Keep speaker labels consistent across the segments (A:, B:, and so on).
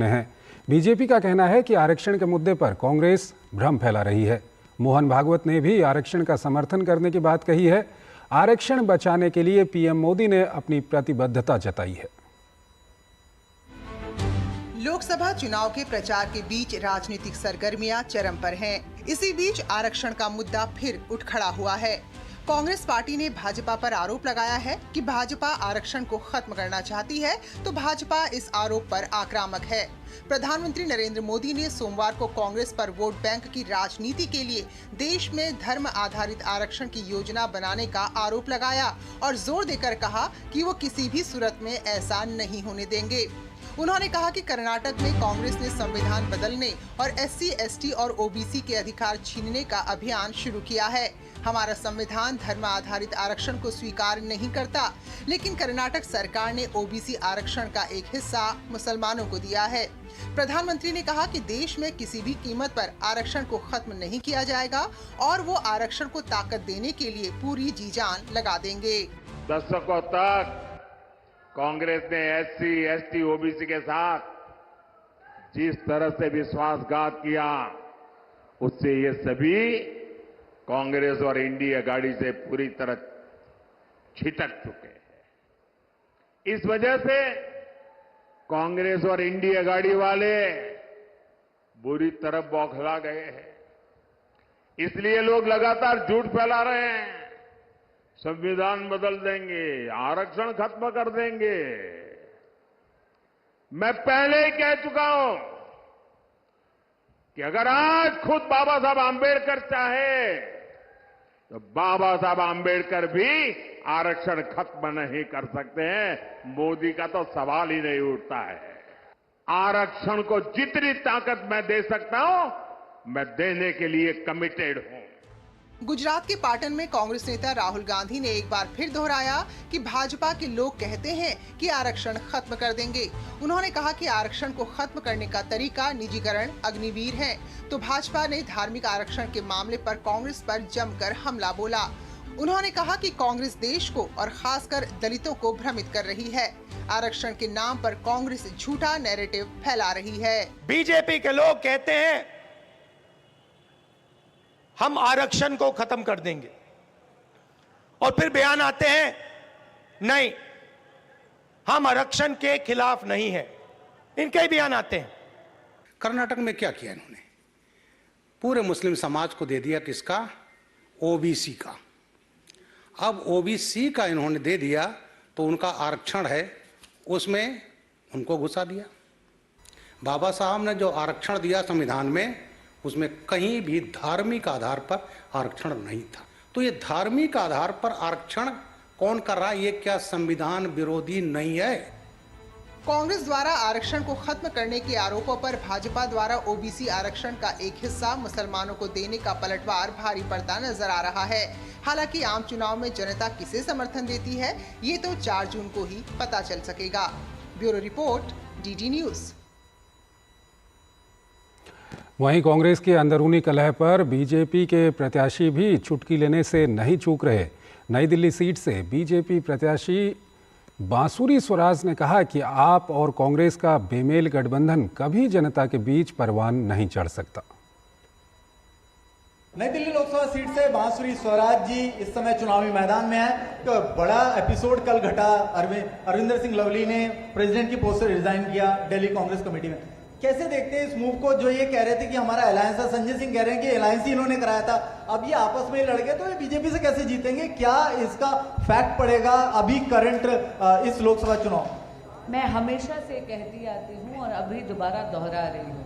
A: है। बीजेपी का कहना है कि आरक्षण के मुद्दे पर कांग्रेस भ्रम फैला रही है। मोहन भागवत ने भी आरक्षण का समर्थन करने की बात कही है। आरक्षण बचाने के लिए पीएम मोदी ने अपनी प्रतिबद्धता जताई है।
B: लोकसभा चुनाव के प्रचार के बीच राजनीतिक सरगर्मियां चरम पर हैं। इसी बीच आरक्षण का मुद्दा फिर उठ खड़ा हुआ है। कांग्रेस पार्टी ने भाजपा पर आरोप लगाया है कि भाजपा आरक्षण को खत्म करना चाहती है, तो भाजपा इस आरोप पर आक्रामक है। प्रधानमंत्री नरेंद्र मोदी ने सोमवार को कांग्रेस पर वोट बैंक की राजनीति के लिए देश में धर्म आधारित आरक्षण की योजना बनाने का आरोप लगाया और जोर देकर कहा कि वो किसी भी सूरत में ऐसा नहीं होने देंगे। उन्होंने कहा कि कर्नाटक में कांग्रेस ने संविधान बदलने और एससी, एसटी और ओबीसी के अधिकार छीनने का अभियान शुरू किया है। हमारा संविधान धर्म आधारित आरक्षण को स्वीकार नहीं करता, लेकिन कर्नाटक सरकार ने ओबीसी आरक्षण का एक हिस्सा मुसलमानों को दिया है। प्रधानमंत्री ने कहा कि देश में किसी भी कीमत पर आरक्षण को खत्म नहीं किया जाएगा और वो आरक्षण को ताकत देने के लिए पूरी जी जान लगा देंगे।
C: दशकों तक कांग्रेस ने एससी, एसटी, ओबीसी के साथ जिस तरह से विश्वासघात किया, उससे ये सभी कांग्रेस और इंडिया गाड़ी से पूरी तरह छिटक चुके हैं। इस वजह से कांग्रेस और इंडिया गाड़ी वाले बुरी तरह बौखला गए हैं। इसलिए लोग लगातार झूठ फैला रहे हैं। संविधान बदल देंगे, आरक्षण खत्म कर देंगे। मैं पहले ही कह चुका हूं कि अगर आज खुद बाबा साहब आंबेडकर चाहे तो बाबा साहब आंबेडकर भी आरक्षण खत्म नहीं कर सकते हैं। मोदी का तो सवाल ही नहीं उठता है। आरक्षण को जितनी ताकत मैं दे सकता हूं, मैं देने के लिए कमिटेड हूं।
B: गुजरात के पाटन में कांग्रेस नेता राहुल गांधी ने एक बार फिर दोहराया कि भाजपा के लोग कहते हैं कि आरक्षण खत्म कर देंगे। उन्होंने कहा कि आरक्षण को खत्म करने का तरीका निजीकरण, अग्निवीर है, तो भाजपा ने धार्मिक आरक्षण के मामले पर कांग्रेस पर जमकर हमला बोला। उन्होंने कहा कि कांग्रेस देश को और खासकर दलितों को भ्रमित कर रही है। आरक्षण के नाम पर कांग्रेस झूठा नैरेटिव फैला रही है।
D: बीजेपी के लोग कहते हैं हम आरक्षण को खत्म कर देंगे और फिर बयान आते हैं नहीं, हम आरक्षण के खिलाफ नहीं है। इनके ही बयान आते हैं।
E: कर्नाटक में क्या किया इन्होंने? पूरे मुस्लिम समाज को दे दिया किसका? ओबीसी का। अब ओबीसी का इन्होंने दे दिया तो उनका आरक्षण है, उसमें उनको घुसा दिया। बाबा साहब ने जो आरक्षण दिया संविधान में, उसमें कहीं भी धार्मिक आधार पर आरक्षण नहीं था। तो ये धार्मिक आधार पर आरक्षण कौन कर रहा है? ये क्या संविधान विरोधी नहीं है?
B: कांग्रेस द्वारा आरक्षण को खत्म करने के आरोपों पर भाजपा द्वारा ओबीसी आरक्षण का एक हिस्सा मुसलमानों को देने का पलटवार भारी पड़ता नजर आ रहा है। हालांकि आम चुनाव में जनता किसे समर्थन देती है, ये तो 4 जून को ही पता चल सकेगा। Bureau report, DD news.
A: वहीं कांग्रेस की अंदरूनी कलह पर बीजेपी के प्रत्याशी भी चुटकी लेने से नहीं चूक रहे। नई दिल्ली सीट से बीजेपी प्रत्याशी बांसुरी स्वराज ने कहा कि आप और कांग्रेस का बेमेल गठबंधन कभी जनता के बीच परवान नहीं चढ़ सकता।
F: नई दिल्ली लोकसभा सीट से बांसुरी स्वराज जी इस समय चुनावी मैदान में है। तो बड़ा एपिसोड कल घटा। अरविंदर सिंह लवली ने प्रेसिडेंट की पोस्ट से रिजाइन किया दिल्ली कांग्रेस कमेटी में। कैसे देखते हैं इस मूव को? जो ये कह रहे थे कि हमारा अलायंस था, संजय सिंह कह रहे हैं कि अलायंस ही इन्होंने कराया था, अब ये आपस में लड़ गए, तो ये बीजेपी से कैसे जीतेंगे? क्या इसका फैक्ट पड़ेगा अभी करंट इस लोकसभा चुनाव?
G: मैं हमेशा से कहती आती हूँ और अभी दोबारा दोहरा रही हूँ,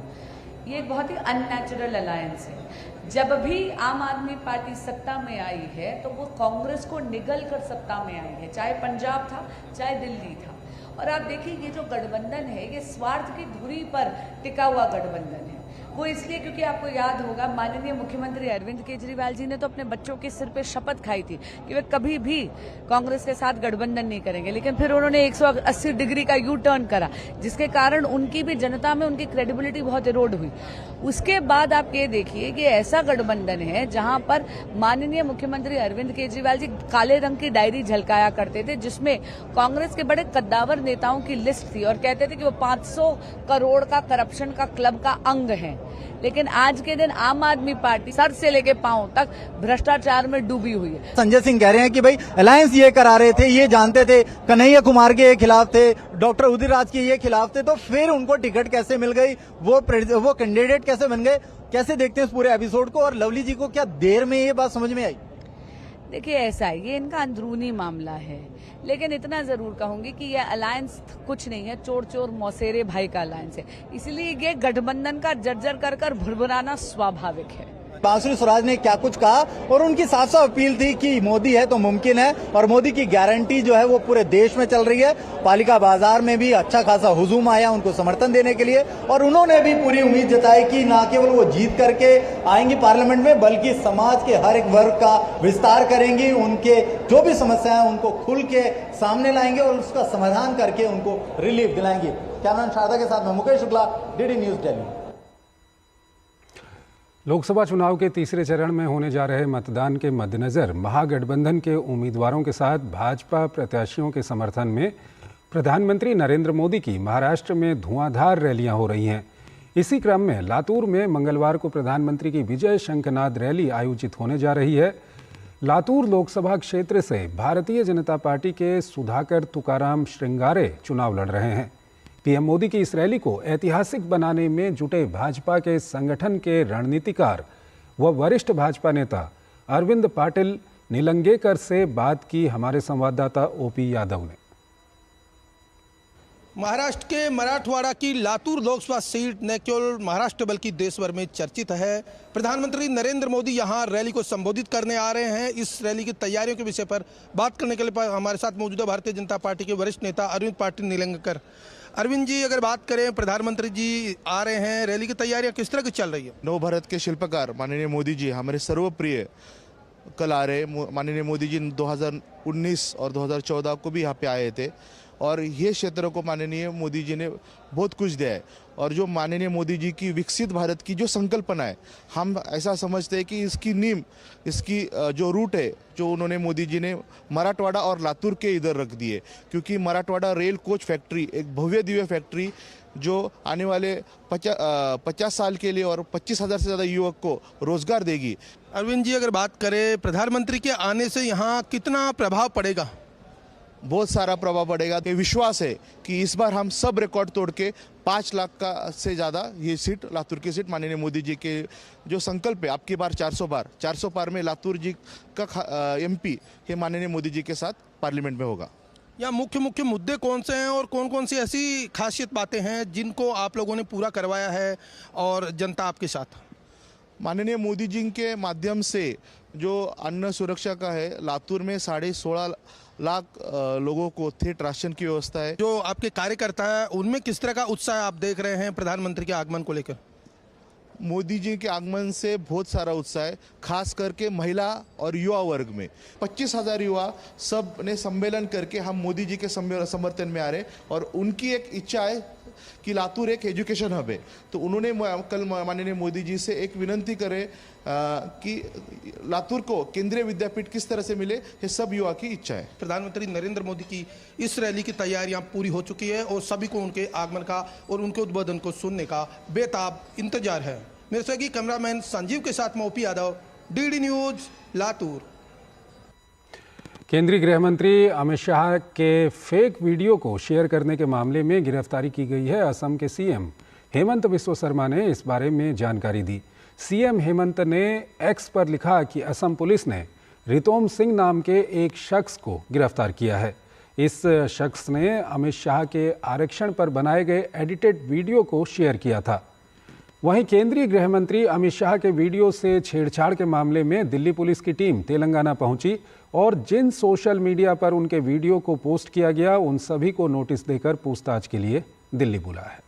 G: ये एक बहुत ही अननेचुरल अलायंस है। जब भी आम आदमी पार्टी सत्ता में आई है तो वो कांग्रेस को निगल कर सत्ता में आई है, चाहे पंजाब था चाहे दिल्ली था। और आप देखिए ये जो गठबंधन है, ये स्वार्थ की धुरी पर टिका हुआ गठबंधन है। वो इसलिए क्योंकि आपको याद होगा माननीय मुख्यमंत्री अरविंद केजरीवाल जी ने तो अपने बच्चों के सिर पे शपथ खाई थी कि वे कभी भी कांग्रेस के साथ गठबंधन नहीं करेंगे, लेकिन फिर उन्होंने 180 डिग्री का यू टर्न करा, जिसके कारण उनकी भी जनता में उनकी क्रेडिबिलिटी बहुत इरोड हुई। उसके बाद आप ये देखिए कि ऐसा गठबंधन है जहां पर माननीय मुख्यमंत्री अरविंद केजरीवाल जी काले रंग की डायरी झलकाया करते थे, जिसमें कांग्रेस के बड़े कद्दावर नेताओं की लिस्ट थी और कहते थे कि वो 500 करोड़ का करप्शन का क्लब का अंग है। लेकिन आज के दिन आम आदमी पार्टी सर से लेके पांव तक भ्रष्टाचार में डूबी हुई है।
F: संजय सिंह कह रहे हैं कि भाई अलायंस ये करा रहे थे, ये जानते थे, कन्हैया कुमार के खिलाफ थे, डॉक्टर उदित राज के ये खिलाफ थे, तो फिर उनको टिकट कैसे मिल गई, वो कैंडिडेट कैसे बन गए? कैसे देखते हैं इस पूरे एपिसोड को? और लवली जी को क्या देर में ये बात समझ में आई?
G: देखिए ऐसा है, ये इनका अंदरूनी मामला है, लेकिन इतना जरूर कहूंगी कि ये अलायंस कुछ नहीं है, चोर चोर मौसेरे भाई का अलायंस है। इसलिए ये गठबंधन का जर्जर कर कर भुरभुराना स्वाभाविक है।
F: बांसुरी स्वराज ने क्या कुछ कहा और उनकी साफ साफ अपील थी कि मोदी है तो मुमकिन है, और मोदी की गारंटी जो है वो पूरे देश में चल रही है। पालिका बाजार में भी अच्छा खासा हुजूम आया उनको समर्थन देने के लिए, और उन्होंने भी पूरी उम्मीद जताई कि न केवल वो जीत करके आएंगी पार्लियामेंट में, बल्कि समाज के हर एक वर्ग का विस्तार करेंगी, उनके जो भी समस्याएं हैं उनको खुल के सामने लाएंगे और उसका समाधान करके उनको रिलीफ दिलाएंगे। कैमरामैन शारदा के साथ में मुकेश शुक्ला, डीडी न्यूज दिल्ली।
A: लोकसभा चुनाव के तीसरे चरण में होने जा रहे मतदान के मद्देनज़र महागठबंधन के उम्मीदवारों के साथ भाजपा प्रत्याशियों के समर्थन में प्रधानमंत्री नरेंद्र मोदी की महाराष्ट्र में धुआंधार रैलियां हो रही हैं। इसी क्रम में लातूर में मंगलवार को प्रधानमंत्री की विजय शंखनाद रैली आयोजित होने जा रही है। लातूर लोकसभा क्षेत्र से भारतीय जनता पार्टी के सुधाकर तुकाराम श्रृंगारे चुनाव लड़ रहे हैं। पीएम मोदी की इस रैली को ऐतिहासिक बनाने में जुटे भाजपा के संगठन के रणनीतिकार व वरिष्ठ भाजपा नेता अरविंद पाटिल निलंगेकर से बात की हमारे संवाददाता ओपी यादव ने।
H: महाराष्ट्र के मराठवाड़ा की लातूर लोकसभा सीट न केवल महाराष्ट्र बल्कि देश भर में चर्चित है। प्रधानमंत्री नरेंद्र मोदी यहां रैली को संबोधित करने आ रहे हैं। इस रैली की तैयारियों के विषय पर बात करने के लिए हमारे साथ मौजूद है भारतीय जनता पार्टी के वरिष्ठ नेता अरविंद पाटिल निलंगेकर। अरविंद जी, अगर बात करें, प्रधानमंत्री जी आ रहे हैं, रैली की तैयारियां किस तरह की चल रही है?
I: नव भारत के शिल्पकार माननीय मोदी जी हमारे सर्वप्रिय कल आ रहे। माननीय मोदी जी 2019 और 2014 को भी यहाँ पे आए थे, और ये क्षेत्र को माननीय मोदी जी ने बहुत कुछ दिया है। और जो माननीय मोदी जी की विकसित भारत की जो संकल्पना है, हम ऐसा समझते हैं कि इसकी नींव, इसकी जो रूट है, जो उन्होंने मोदी जी ने मराठवाड़ा और लातूर के इधर रख दिए, क्योंकि मराठवाड़ा रेल कोच फैक्ट्री एक भव्य दिव्य फैक्ट्री जो आने वाले 50 साल के लिए और 25,000 से ज़्यादा युवक को रोजगार देगी।
H: अरविंद जी, अगर बात करें प्रधानमंत्री के आने से यहाँ कितना प्रभाव पड़ेगा?
I: बहुत सारा प्रभाव पड़ेगा। विश्वास है कि इस बार हम सब रिकॉर्ड तोड़ के 5 लाख का से ज़्यादा ये सीट, लातूर की सीट, माननीय मोदी जी के जो संकल्प है, आपकी बार 400 पार में लातूर जी का एमपी ये माननीय मोदी जी के साथ पार्लियामेंट में होगा।
H: या मुख्य मुद्दे कौन से हैं और कौन कौन सी ऐसी खासियत बातें हैं जिनको आप लोगों ने पूरा करवाया है और जनता आपके साथ?
I: माननीय मोदी जी के माध्यम से जो अन्न सुरक्षा का है, लातूर में 16.5 लाख लोगों को थेट राशन की व्यवस्था है।
H: जो आपके कार्यकर्ता है उनमें किस तरह का उत्साह आप देख रहे हैं प्रधानमंत्री के आगमन को लेकर?
I: मोदी जी के आगमन से बहुत सारा उत्साह है, खास करके महिला और युवा वर्ग में। 25,000 युवा सब ने सम्मेलन करके हम मोदी जी के समर्थन में आ रहे, और उनकी एक इच्छा है कि लातूर एक एजुकेशन हब है। तो उन्होंने कल माननीय मोदी जी से एक विनंती करे कि लातूर को केंद्रीय विद्यापीठ किस तरह से मिले, ये सब युवा की इच्छा है।
H: प्रधानमंत्री नरेंद्र मोदी की इस रैली की तैयारियां पूरी हो चुकी है और सभी को उनके आगमन का और उनके उद्बोधन को सुनने का बेताब इंतजार है। मेरे सहयोगी कैमरामैन संजीव के साथ में OP Yadav, DD news, Latur.
A: केंद्रीय गृह मंत्री अमित शाह के फेक वीडियो को शेयर करने के मामले में गिरफ्तारी की गई है। असम के सीएम हेमंत बिस्वा शर्मा ने इस बारे में जानकारी दी। सीएम हेमंत ने एक्स पर लिखा कि असम पुलिस ने रितोम सिंह नाम के एक शख्स को गिरफ्तार किया है। इस शख्स ने अमित शाह के आरक्षण पर बनाए गए एडिटेड वीडियो को शेयर किया था। वहीं केंद्रीय गृह मंत्री अमित शाह के वीडियो से छेड़छाड़ के मामले में दिल्ली पुलिस की टीम तेलंगाना पहुंची और जिन सोशल मीडिया पर उनके वीडियो को पोस्ट किया गया उन सभी को नोटिस देकर पूछताछ के लिए दिल्ली बुलाया है।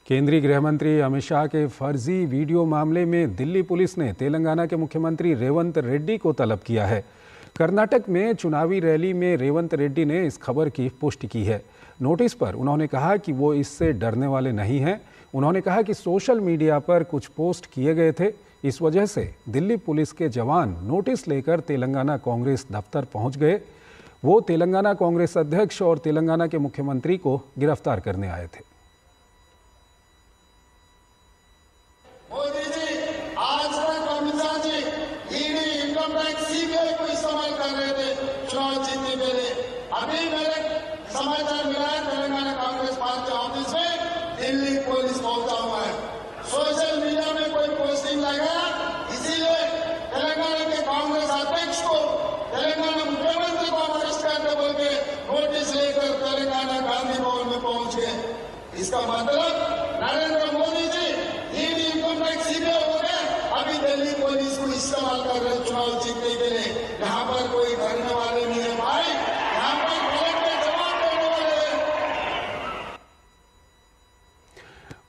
A: केंद्रीय गृह मंत्री अमित शाह के फर्जी वीडियो मामले में दिल्ली पुलिस ने तेलंगाना के मुख्यमंत्री रेवंत रेड्डी को तलब किया है। कर्नाटक में चुनावी रैली में रेवंत रेड्डी ने इस खबर की पुष्टि की है। नोटिस पर उन्होंने कहा कि वो इससे डरने वाले नहीं हैं। उन्होंने कहा कि सोशल मीडिया पर कुछ पोस्ट किए गए थे, इस वजह से दिल्ली पुलिस के जवान नोटिस लेकर तेलंगाना कांग्रेस दफ्तर पहुंच गए। वो तेलंगाना कांग्रेस अध्यक्ष और तेलंगाना के मुख्यमंत्री को गिरफ्तार करने आए थे।
J: मोदी जी, आज तक Amit Shah ji ED, income tax, CBI को इस्तेमाल कर रहे थे चुनाव जीतने के लिए। अभी मेरे समाचार मिला है तेलंगाना कांग्रेस पार्टी ऑफिस में दिल्ली पुलिस पहुंचा हुआ है। सोशल मीडिया में कोई पोस्टिंग लगाया, इसीलिए तेलंगाना के कांग्रेस अध्यक्ष को तेलंगाना मुख्यमंत्री को अरेस्ट करके बोल के नोटिस लेकर तेलंगाना गांधी भवन में पहुंच गए। इसका मतलब Narendra Modi ji ED, income tax, CBI हो गए, अभी दिल्ली पुलिस को इस्तेमाल कर रहे चुनाव जीतने के लिए। यहाँ पर कोई डरने वाले नहीं है भाई, यहाँ पर गलत में जवाब देने वाले हैं।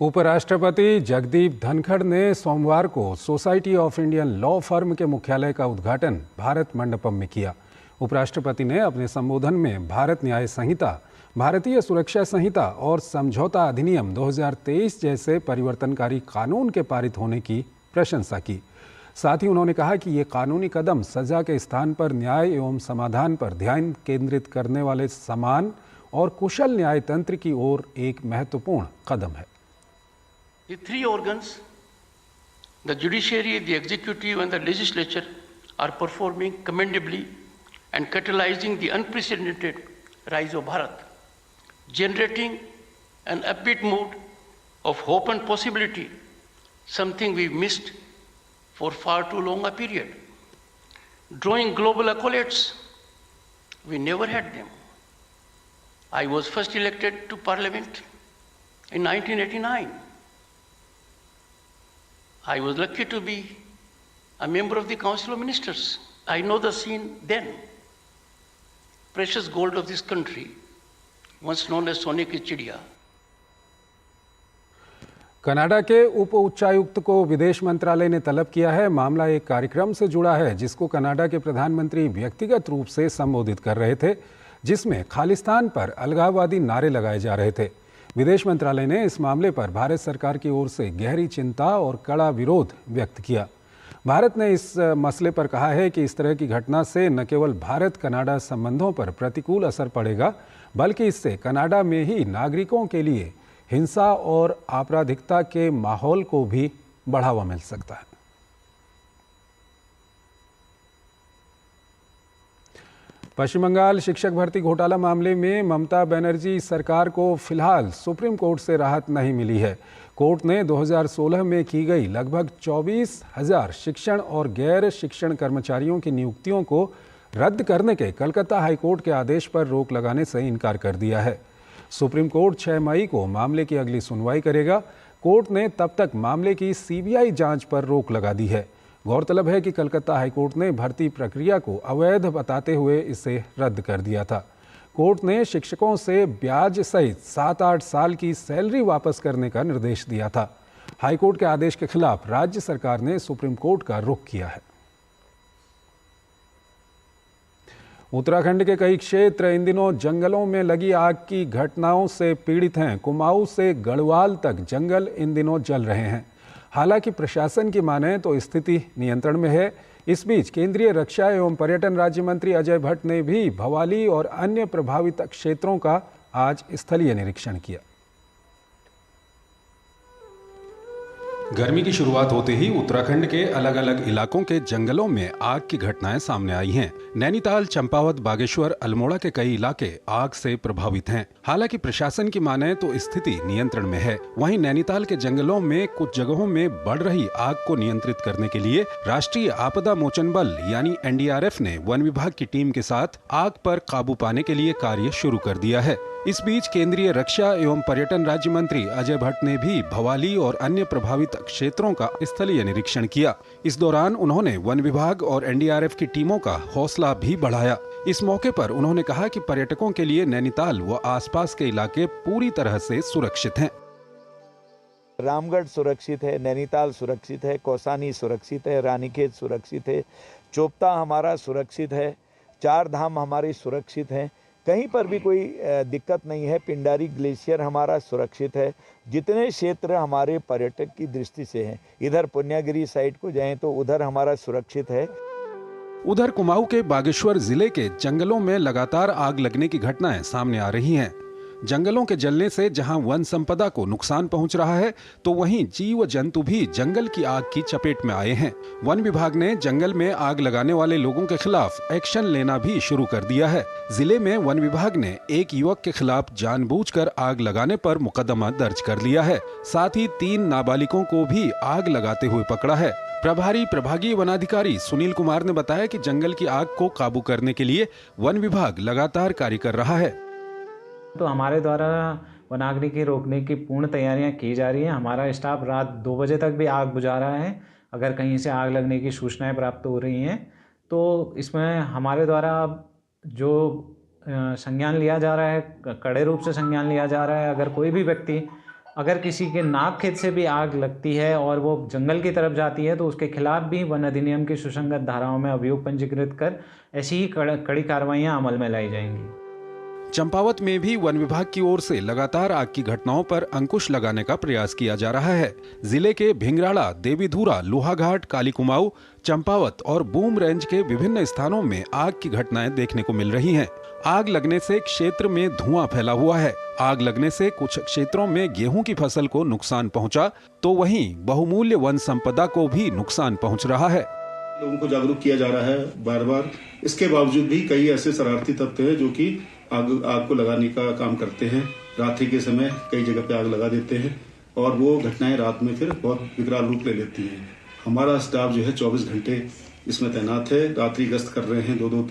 A: उपराष्ट्रपति जगदीप धनखड़ ने सोमवार को society of Indian law firm के मुख्यालय का उद्घाटन भारत मंडपम में किया। उपराष्ट्रपति ने अपने संबोधन में भारत न्याय संहिता, भारतीय सुरक्षा संहिता और समझौता अधिनियम 2023 जैसे परिवर्तनकारी कानून के पारित होने की प्रशंसा की। साथ ही उन्होंने कहा कि ये कानूनी कदम सजा के स्थान पर न्याय एवं समाधान पर ध्यान केंद्रित करने वाले समान और कुशल न्याय तंत्र की ओर एक महत्वपूर्ण कदम है।
K: The three organs, the judiciary, the executive and the legislature, are performing commendably and catalyzing the unprecedented rise of Bharat, generating an upbeat mood of hope and possibility, something we missed for far too long a period. Drawing global accolades, we never had them. I was first elected to Parliament in 1989. I was lucky to be a member of the Council of Ministers. I know the scene then. Precious gold of this country, once known as सोने की चिड़िया।
A: Canada के उप उच्चायुक्त को विदेश मंत्रालय ने तलब किया है। मामला एक कार्यक्रम से जुड़ा है जिसको कनाडा के प्रधानमंत्री व्यक्तिगत रूप से संबोधित कर रहे थे, जिसमें खालिस्तान पर अलगाववादी नारे लगाए जा रहे थे। विदेश मंत्रालय ने इस मामले पर भारत सरकार की ओर से गहरी चिंता और कड़ा विरोध व्यक्त किया। भारत ने इस मसले पर कहा है कि इस तरह की घटना से न केवल भारत कनाडा संबंधों पर प्रतिकूल असर पड़ेगा, बल्कि इससे कनाडा में ही नागरिकों के लिए हिंसा और आपराधिकता के माहौल को भी बढ़ावा मिल सकता है। पश्चिम बंगाल शिक्षक भर्ती घोटाला मामले में ममता बनर्जी सरकार को फिलहाल सुप्रीम कोर्ट से राहत नहीं मिली है। कोर्ट ने 2016 में की गई लगभग 24,000 शिक्षण और गैर शिक्षण कर्मचारियों की नियुक्तियों को रद्द करने के कलकत्ता हाईकोर्ट के आदेश पर रोक लगाने से इनकार कर दिया है। सुप्रीम कोर्ट 6 मई को मामले की अगली सुनवाई करेगा। कोर्ट ने तब तक मामले की सीबीआई जांच पर रोक लगा दी है। गौरतलब है कि कलकत्ता हाईकोर्ट ने भर्ती प्रक्रिया को अवैध बताते हुए इसे रद्द कर दिया था। कोर्ट ने शिक्षकों से ब्याज सहित 7-8 साल की सैलरी वापस करने का निर्देश दिया था। हाईकोर्ट के आदेश के खिलाफ राज्य सरकार ने सुप्रीम कोर्ट का रुख किया है। उत्तराखंड के कई क्षेत्र इन दिनों जंगलों में लगी आग की घटनाओं से पीड़ित हैं। कुमाऊं से गढ़वाल तक जंगल इन दिनों जल रहे हैं। हालांकि प्रशासन की माने तो स्थिति नियंत्रण में है। इस बीच केंद्रीय रक्षा एवं पर्यटन राज्य मंत्री अजय भट्ट ने भी भवाली और अन्य प्रभावित क्षेत्रों का आज स्थलीय निरीक्षण किया। गर्मी की शुरुआत होते ही उत्तराखंड के अलग अलग इलाकों के जंगलों में आग की घटनाएं सामने आई हैं। नैनीताल, चंपावत, बागेश्वर, अल्मोड़ा के कई इलाके आग से प्रभावित हैं। हालांकि प्रशासन की माने तो स्थिति नियंत्रण में है। वहीं नैनीताल के जंगलों में कुछ जगहों में बढ़ रही आग को नियंत्रित करने के लिए राष्ट्रीय आपदा मोचन बल यानी एनडीआरएफ ने वन विभाग की टीम के साथ आग पर काबू पाने के लिए कार्य शुरू कर दिया है। इस बीच केंद्रीय रक्षा एवं पर्यटन राज्य मंत्री अजय भट्ट ने भी भवाली और अन्य प्रभावित क्षेत्रों का स्थलीय निरीक्षण किया। इस दौरान उन्होंने वन विभाग और एनडीआरएफ की टीमों का हौसला भी बढ़ाया। इस मौके पर उन्होंने कहा कि पर्यटकों के लिए नैनीताल व आसपास के इलाके पूरी तरह से सुरक्षित हैं।
L: रामगढ़ सुरक्षित है, नैनीताल सुरक्षित है, कौसानी सुरक्षित है, रानीखेत सुरक्षित है, चोपता हमारा सुरक्षित है, चार धाम हमारी सुरक्षित हैं, कहीं पर भी कोई दिक्कत नहीं है। पिंडारी ग्लेशियर हमारा सुरक्षित है। जितने क्षेत्र हमारे पर्यटक की दृष्टि से हैं, इधर पुण्यागिरी साइड को जाएं तो उधर हमारा सुरक्षित है।
A: उधर कुमाऊं के बागेश्वर जिले के जंगलों में लगातार आग लगने की घटनाएं सामने आ रही हैं। जंगलों के जलने से जहां वन संपदा को नुकसान पहुंच रहा है, तो वहीं जीव जंतु भी जंगल की आग की चपेट में आए हैं। वन विभाग ने जंगल में आग लगाने वाले लोगों के खिलाफ एक्शन लेना भी शुरू कर दिया है। जिले में वन विभाग ने एक युवक के खिलाफ जानबूझकर आग लगाने पर मुकदमा दर्ज कर लिया है। साथ ही 3 नाबालिगों को भी आग लगाते हुए पकड़ा है। प्रभारी प्रभागीय वनाधिकारी सुनील कुमार ने बताया कि जंगल की आग को काबू करने के लिए वन विभाग लगातार कार्य कर रहा है।
M: तो हमारे द्वारा वनाग्नि की रोकने की पूर्ण तैयारियां की जा रही हैं। हमारा स्टाफ रात 2 बजे तक भी आग बुझा रहा है। अगर कहीं से आग लगने की सूचनाएं प्राप्त हो रही हैं तो इसमें हमारे द्वारा जो संज्ञान लिया जा रहा है, कड़े रूप से संज्ञान लिया जा रहा है। अगर कोई भी व्यक्ति अगर किसी के नाक खेत से भी आग लगती है और वो जंगल की तरफ जाती है तो उसके खिलाफ भी वन अधिनियम की सुसंगत धाराओं में अभियोग पंजीकृत कर ऐसी ही कड़ी कार्रवाइयां अमल में लाई जाएंगी।
A: चंपावत में भी वन विभाग की ओर से लगातार आग की घटनाओं पर अंकुश लगाने का प्रयास किया जा रहा है। जिले के भिंगराड़ा, देवीधुरा, लोहाघाट, काली कुमाऊं, चंपावत और बूम रेंज के विभिन्न स्थानों में आग की घटनाएं देखने को मिल रही हैं। आग लगने से क्षेत्र में धुआं फैला हुआ है। आग लगने से कुछ क्षेत्रों में गेहूं की फसल को नुकसान पहुंचा, तो वहीं बहुमूल्य वन संपदा को भी नुकसान पहुंच रहा है।
N: लोगों को जागरूक किया जा रहा है बार बार। इसके बावजूद भी कई ऐसे शरारती तत्व हैं जो कि आग को लगाने का काम करते हैं। रात्रि के समय कई जगह पे आग लगा देते हैं और वो घटनाएं रात में फिर बहुत विकराल रूप ले लेती हैं। हमारा स्टाफ जो है 24 घंटे इसमें तैनात है। रात्रि गश्त कर रहे हैं, 2-2,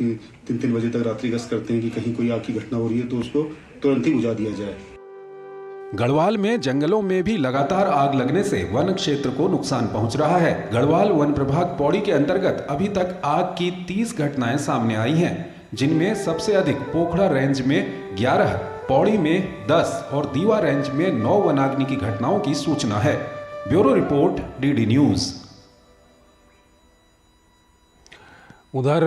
N: 3-3 बजे तक रात्रि गश्त करते हैं कि कहीं कोई आग की घटना हो रही है तो उसको तुरंत ही बुझा दिया जाए।
A: गढ़वाल में जंगलों में भी लगातार आग लगने से वन क्षेत्र को नुकसान पहुंच रहा है। गढ़वाल वन प्रभाग पौड़ी के अंतर्गत अभी तक आग की 30 घटनाएं सामने आई हैं, जिनमें सबसे अधिक पोखड़ा रेंज में 11, पौड़ी में 10 और दीवा रेंज में 9 वनाग्नि की घटनाओं की सूचना है। Bureau report, DD news. उधर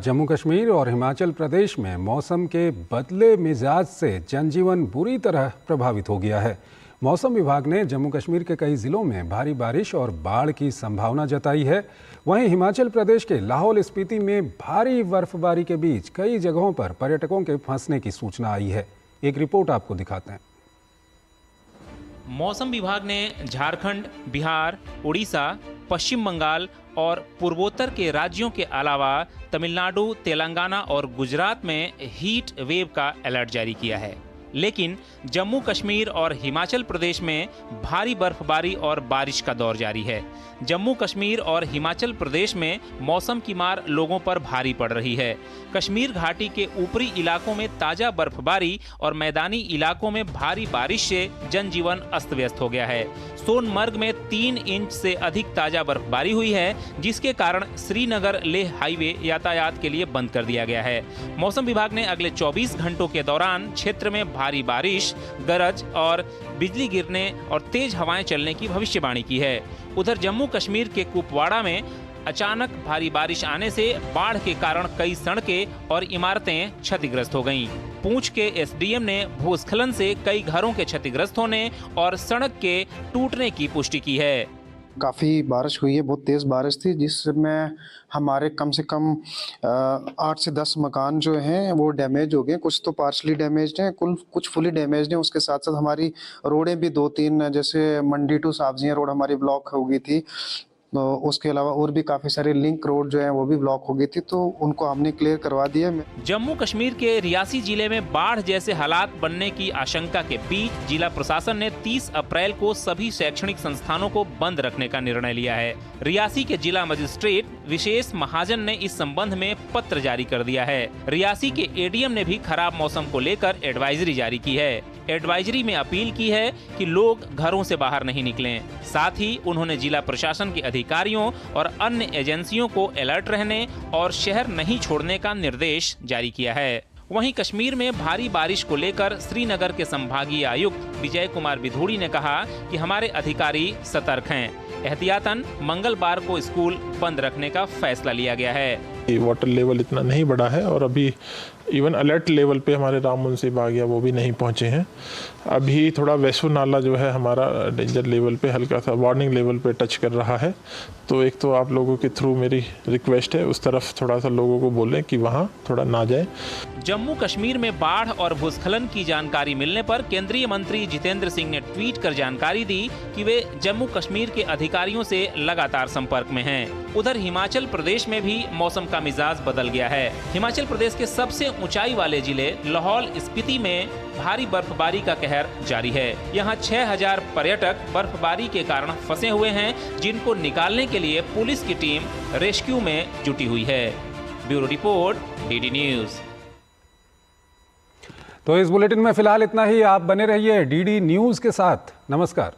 A: जम्मू कश्मीर और हिमाचल प्रदेश में मौसम के बदले मिजाज से जनजीवन बुरी तरह प्रभावित हो गया है। मौसम विभाग ने जम्मू कश्मीर के कई जिलों में भारी बारिश और बाढ़ की संभावना जताई है। वहीं हिमाचल प्रदेश के लाहौल स्पीति में भारी बर्फबारी के बीच कई जगहों पर पर्यटकों के फंसने की सूचना आई है। एक रिपोर्ट आपको दिखाते हैं।
O: मौसम विभाग ने झारखंड, बिहार, उड़ीसा, पश्चिम बंगाल और पूर्वोत्तर के राज्यों के अलावा तमिलनाडु, तेलंगाना और गुजरात में हीट वेव का अलर्ट जारी किया है। लेकिन जम्मू कश्मीर और हिमाचल प्रदेश में भारी बर्फबारी और बारिश का दौर जारी है। जम्मू कश्मीर और हिमाचल प्रदेश में मौसम की मार लोगों पर भारी पड़ रही है। कश्मीर घाटी के ऊपरी इलाकों में ताजा बर्फबारी और मैदानी इलाकों में भारी बारिश से जनजीवन अस्त व्यस्त हो गया है। सोनमर्ग में 3 इंच से अधिक ताजा बर्फबारी हुई है, जिसके कारण श्रीनगर लेह हाईवे यातायात के लिए बंद कर दिया गया है। मौसम विभाग ने अगले 24 घंटों के दौरान क्षेत्र में भारी बारिश, गरज और बिजली गिरने और तेज हवाएं चलने की भविष्यवाणी की है। उधर जम्मू कश्मीर के कुपवाड़ा में अचानक भारी बारिश आने से बाढ़ के कारण कई सड़कें और इमारतें क्षतिग्रस्त हो गईं। पूंछ के एसडीएम ने भूस्खलन से कई घरों के क्षतिग्रस्त होने और सड़क के टूटने की पुष्टि की है।
P: काफ़ी बारिश हुई है, बहुत तेज़ बारिश थी, जिसमें हमारे कम से कम 8 से 10 मकान जो हैं वो डैमेज हो गए। कुछ तो पार्शली डैमेज्ड हैं, कुछ फुली डैमेज्ड हैं। उसके साथ साथ हमारी रोडें भी 2-3, जैसे मंडी टू साब्जियां रोड हमारी ब्लॉक हो गई थी। तो उसके अलावा और भी काफ़ी सारे लिंक रोड जो हैं वो भी ब्लॉक हो गई थी, तो उनको हमने क्लियर करवा दिया।
O: जम्मू कश्मीर के रियासी जिले में बाढ़ जैसे हालात बनने की आशंका के बीच जिला प्रशासन ने 30 अप्रैल को सभी शैक्षणिक संस्थानों को बंद रखने का निर्णय लिया है। रियासी के जिला मजिस्ट्रेट विशेष महाजन ने इस संबंध में पत्र जारी कर दिया है। रियासी के एडीएम ने भी खराब मौसम को लेकर एडवाइजरी जारी की है। एडवाइजरी में अपील की है कि लोग घरों से बाहर नहीं निकलें। साथ ही उन्होंने जिला प्रशासन के अधिकारियों और अन्य एजेंसियों को अलर्ट रहने और शहर नहीं छोड़ने का निर्देश जारी किया है। वहीं कश्मीर में भारी बारिश को लेकर श्रीनगर के संभागीय आयुक्त विजय कुमार विधूड़ी ने कहा कि हमारे अधिकारी सतर्क हैं। एहतियातन मंगलवार को स्कूल बंद रखने का फैसला लिया गया है।
Q: वाटर लेवल इतना नहीं बढ़ा है और अभी इवन अलर्ट लेवल पे हमारे राम मुंशी बागिया वो भी नहीं पहुंचे हैं। अभी थोड़ा वैसू नाला जो है हमारा डेंजर लेवल पे, हल्का सा वार्निंग लेवल पे टच कर रहा है। तो एक तो आप लोगों के थ्रू मेरी रिक्वेस्ट है उस तरफ थोड़ा सा लोगों को बोलें कि वहाँ थोड़ा ना जाए।
O: जम्मू कश्मीर में बाढ़ और भूस्खलन की जानकारी मिलने पर केंद्रीय मंत्री जितेंद्र सिंह ने ट्वीट कर जानकारी दी कि वे जम्मू कश्मीर के अधिकारियों से लगातार संपर्क में हैं। उधर हिमाचल प्रदेश में भी मौसम का मिजाज बदल गया है। हिमाचल प्रदेश के सबसे ऊंचाई वाले जिले लाहौल स्पीति में भारी बर्फबारी का कहर जारी है। यहाँ 6000 पर्यटक बर्फबारी के कारण फंसे हुए हैं, जिनको निकालने के लिए पुलिस की टीम रेस्क्यू में जुटी हुई है। Bureau report, DD news.
A: तो इस बुलेटिन में फिलहाल इतना ही। आप बने रहिए डीडी न्यूज के साथ। नमस्कार।